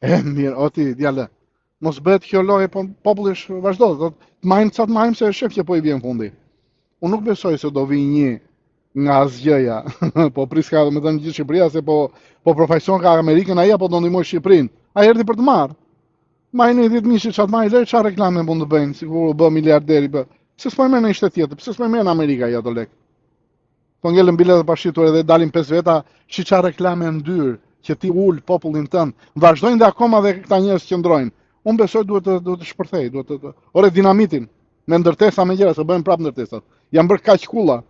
Mirë, o ti, djale, mos bëhet kjo lojë, po populli vazhdo, do të majmë sa të majmë se shef që po i vjen fundi. Unë nuk besoj se do vi një nga asgjëja, po pris ka me thënë gjithë Shqipëria, se po përfaqëson ka Amerikën, ai apo do ndihmoj Shqipërinë. Ai erdhi për të marrë. Majnë 10.000 që çat majë lek, çfarë reklame mund të bëjnë, sikur u bë miliarderi bë. Pse s'po merr në shtet tjetër? Pse s'po merr në Amerikë ai ato lek? Po ngelen biletë pa shitur edhe dalin 5 veta, çiça reklame ndyr që ti ul popullin tënd. Vazhdojnë dhe akoma dhe këta njerëz që ndrojnë. Unë besoj duhet të shpërthej, ore dinamitin me ndërtesa me gjëra, se bëjnë prap ndërtesat. Janë bërë kaq kulla.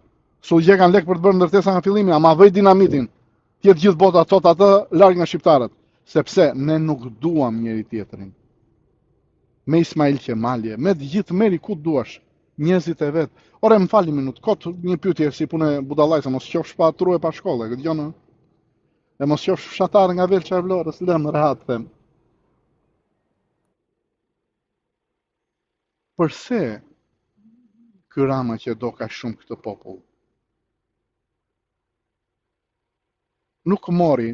Su gjekan lek për të bërë ndërtesa nga fillimi, ama vëj dinamitin. Tjetë gjithë bota thot atë larg nga shqiptarët. Sepse ne nuk duam njëri tjetrin. Me Ismail Qemalje, me të gjithë meri ku duash, njerëzit e vet. Ore më fali minut, kot një pyetje si punë budallaj, se mos qofsh pa true pa shkolle, këtë gjë. E mos qofsh fshatar nga Velça e Vlorës, lëm rehat them. Përse ky Rama që do ka shumë këtë popull nuk mori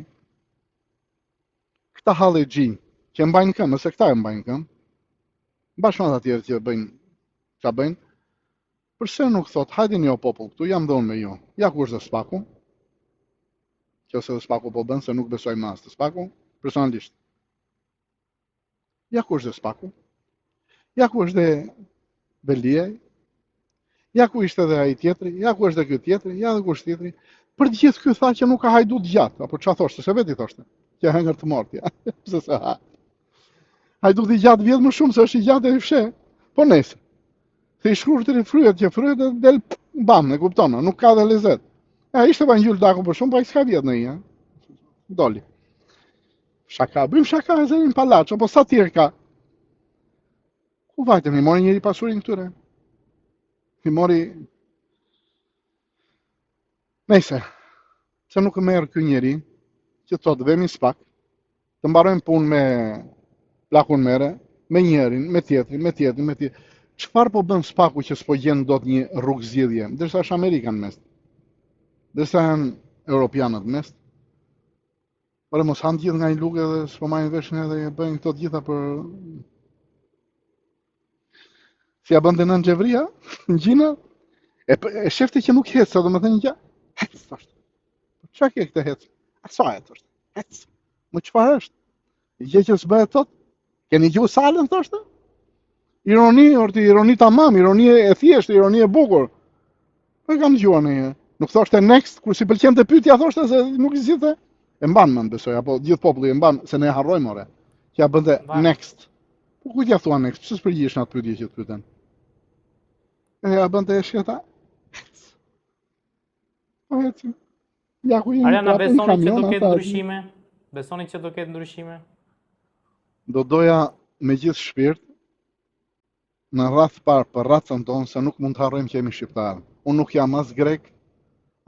këta hallexhi që mbajnë këmbë, se këta e mbajnë këmbë, bashkë me ata tjerë që bëjnë ç'a bëjnë, përse nuk thot hajde një popull këtu, jam dhe unë me ju, ja ku është dhe Spaku, që ose dhe Spaku po bën, se nuk besoj më as të Spaku, personalisht. Ja ku është dhe Spaku, ja ku është dhe Veliaj, ja ku ishte edhe ai tjetri, ja ku është dhe ky tjetri, ja dhe ku është tjetri. Për të gjithë ky tha që nuk ka hajdut gjatë, apo ç'a thoshte, se veti thoshte, që hëngër të mortja. Pse se ha. Hajduti gjatë vjet më shumë se është i gjatë e i fshe. Po nëse. Se i shkurtër i fryet që fryet e del bam, e kupton, nuk ka dhe lezet. Ishte pa ngjyll daku për shumë, pa i s'ka vjet në i, doli. Shaka, bëjmë shaka e zërin palaç, apo sa tjerë ka. Ku vajtëm, i mori njëri pasurin këtyre. I mori... Nëse, se nuk merr ky njeri, që thot vemi Spak, të mbarojmë punë me plakun mere, me njerin, me tjetrin, me tjetrin, me tjetrin. Çfarë po bën Spaku që s'po gjen dot një rrugë zgjidhje, ndërsa është Amerikan mes. Ndërsa janë europianët mes. Ore mos han gjithë nga një lugë dhe s'po marrin vesh edhe bëjnë këto të gjitha për si ja bënte nën Xhevria, në Gjina, e shefte që nuk hecë, do të thënë gjë. Hec, thoshte. Çfarë ke këtë hec? Asaj thoshte. Hec. Më çfarë është? Gjë që s'bëhet thot? Keni gjuhë salën thoshte? Ironi, orti ironi tamam, ironi e thjeshtë, ironi e bukur. Po e kam dëgjuar në një. Nuk thoshte next, kur si pëlqente pyetja thoshte se nuk i zgjidhte. E mban mend besoj, apo gjithë populli e mban se ne harrojmë ore. Që ja bënte next. Po kujt ja thua next? Pse s'përgjigjesh në atë pyetje që të pyeten? Ja bënte shketa. Po ecim. Ja ku jemi. Ariana, besoni që do ketë ndryshime? Besoni që do ketë ndryshime? Do doja me gjithë shpirt në rrath parë për racën tonë se nuk mund të harrojmë që jemi shqiptarë. Unë nuk jam as grek,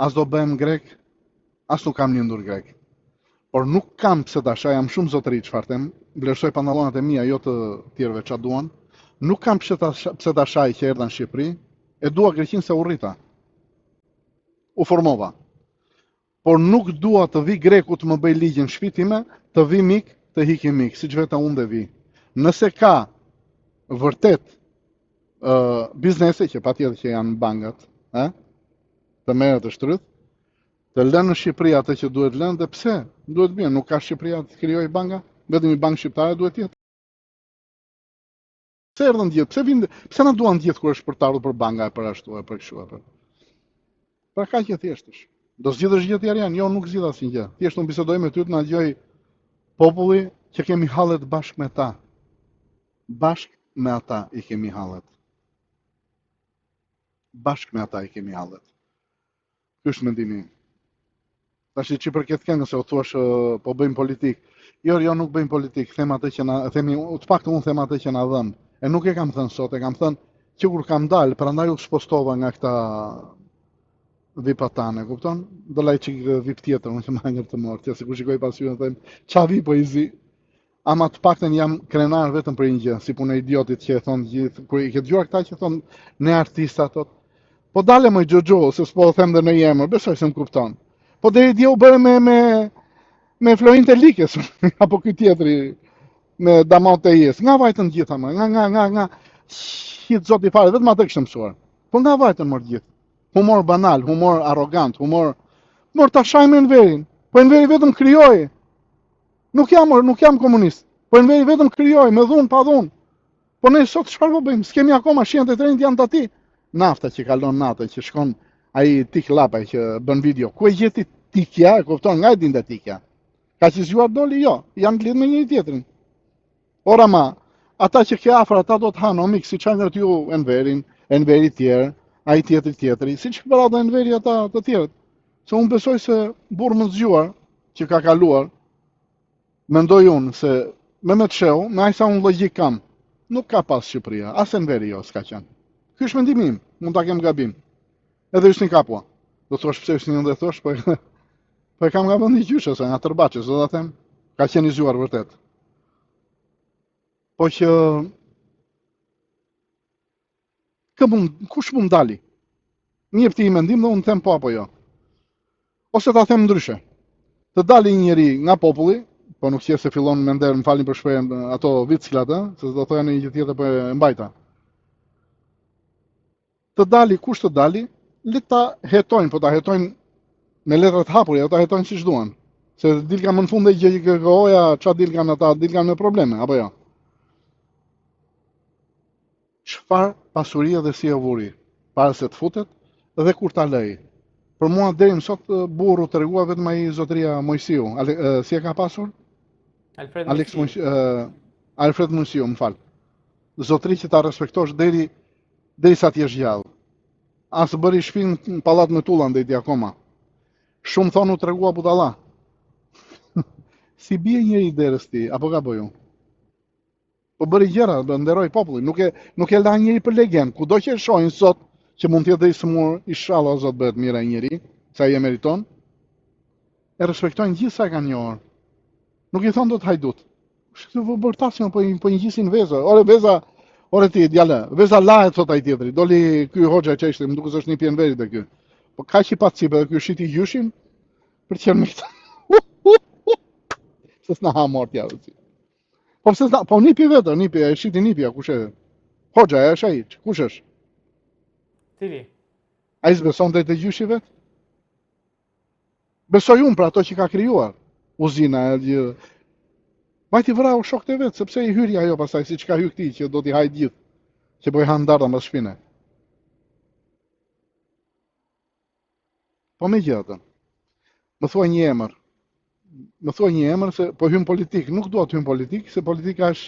as do bëhem grek, as nuk kam lindur grek. Por nuk kam pse dasha, jam shumë zotëri çfarë them, vlerësoj pantallonat e mia, jo të tjerëve ç'a duan. Nuk kam pse dasha që erdha në Shqipëri, e dua Greqinë se u rrita. U formova. Por nuk dua të vi greku të më bëj ligjin në shtëpi time, të vi mik, të hiki mik, siç vetë unë dhe vi. Nëse ka vërtet biznese që patjetër që janë bankat, të merret të shtrydh, të lënë në Shqipëri atë që duhet lënë, dhe pse? Duhet bie, nuk ka Shqipëria të krijojë banka, vetëm i bankë shqiptare duhet jetë. Pse erdhën gjithë? Pse na duan gjithë kur është për të ardhur për banka e për ashtu e për kështu e për. Pra kaq e thjeshtë është. Do zgjidhësh gjë tjetër janë, jo nuk zgjidh asnjë gjë. Thjesht unë bisedoj me ty të na dëgjoj populli që kemi hallet bashkë me ta. Bashkë me ata i kemi hallet. Bashkë me ata i kemi hallet. Ky është mendimi im. Tash që përket këngës se u thuash po bëjmë politik. Jo, nuk bëjmë politik, them atë që na themi, të paktën unë them atë që na dhën. E nuk e kam thënë sot, e kam thënë që kur kam dalë, prandaj u spostova nga këta vipat tane, kupton? Do laj çik vip tjetër, unë që më hangër të morë, që sikur shikoj pas ju them, ça vi po i zi. Ama të paktën jam krenar vetëm për një gjë, si punë idiotit që e thon gjithë, kur i ke dëgjuar këta që thon ne artista thot. Po dale më Xhoxho, se s'po them dhe në emër, besoj se më kupton. Po deri dje u bëre me Florin Telikës, apo ky tjetri, me damat e jes. Nga vajtën gjitha më, nga hitë zoti fare, vetëm atë kishtë mësuar. Po nga vajtën mërë gjithë. Humor banal, humor arrogant, humor ta shajmë Enverin. Po Enveri vetëm krijoi. Nuk jam komunist. Po Enveri vetëm krijoi me dhunë pa dhunë. Po ne sot çfarë po bëjmë? S'kemi akoma shihen të trenit janë të ati. Nafta që kalon natën, që shkon ai tik llapaj që bën video. Ku e gjeti tikja, e kupton, nga e dinte tikja. Ka që zgjuar doli, jo, janë të lidhë me njëri tjetrin. Ora ma, ata që ke afër, ata do të hanë omik, si çajnë ju Enveri tjerë, ai tjetri, siç bëra Enveri ata të tjerët. Se unë besoj se burë më zgjuar që ka kaluar, mendoj unë se me Sheu, me aq sa unë logjik kam, nuk ka pas Shqipëria, as Enveri jo s'ka qenë. Ky është mendimi im, mund ta kem gabim. Edhe Hysni Kapua. Do thosh pse Hysni ndë thosh, po e kam gabim një gjyshe, se nga Tërbaçi, do ta them, ka qenë i zgjuar vërtet. Po që kush mund dali? Një jep ti mendim dhe unë them po apo jo. Ose ta them ndryshe. Të dali një njeri nga populli, po nuk qe se fillon me nder, më falni për shprehjen, ato viclat, se do thoya në një gjë tjetër po e mbajta. Të dali, kush të dali, le ta hetojnë, po ta hetojnë me letrat hapura, ta hetojnë siç duan. Se dilka më në fund e gjë që kërkoja, çfarë dilkan ata, dilkan me probleme, apo jo. Çfarë pasurie dhe si e vuri, para se të futet dhe kur ta lej. Për mua deri më sot burru tregua vetëm ai zotëria Mojsiu, si e ka pasur? Alfred Mojsiu, më fal. Zotëri që ta respektosh derisa të jesh gjallë. As bëri shpinë në pallat me tulla ndajti akoma. Shumë thonë u tregua budalla. Si bie njëri derës ti, apo gaboj unë? Po bëri gjëra, nderoi popullin, nuk e la njëri për legend. Kudo që e shohin sot që mund të jetë i smur, inshallah zot bëhet mirë ai njeri, sa i e meriton. E respektojnë gjithë sa kanë njohur. Nuk i thon dot hajdut. Këtë vëbërtasin po i ngjisin veza. Ore ti djalë, veza lahet sot ai tjetri. Doli ky hoxha që ishte, më duket se është një pjenveri te ky. Po kaq i pacip edhe ky shiti gjyshin për të qenë me këtë. Se s'na ha mort ja. Po pse po nipi vetë, e shiti nipja, kush e? Hoxha, e është ai, kush është? Cili? Ai s'beson drejt të gjyshive? Besoj unë për ato që ka krijuar. Uzina e gjithë. Majti vrau shok të vetë, sepse i hyri ajo pasaj, si që ka hy këti, që do t'i hajt gjithë, që po i hanë darda mbas shpine. Po me gjëtën, më thuaj një emër, se po hym politik, nuk dua të hym politik, se politika është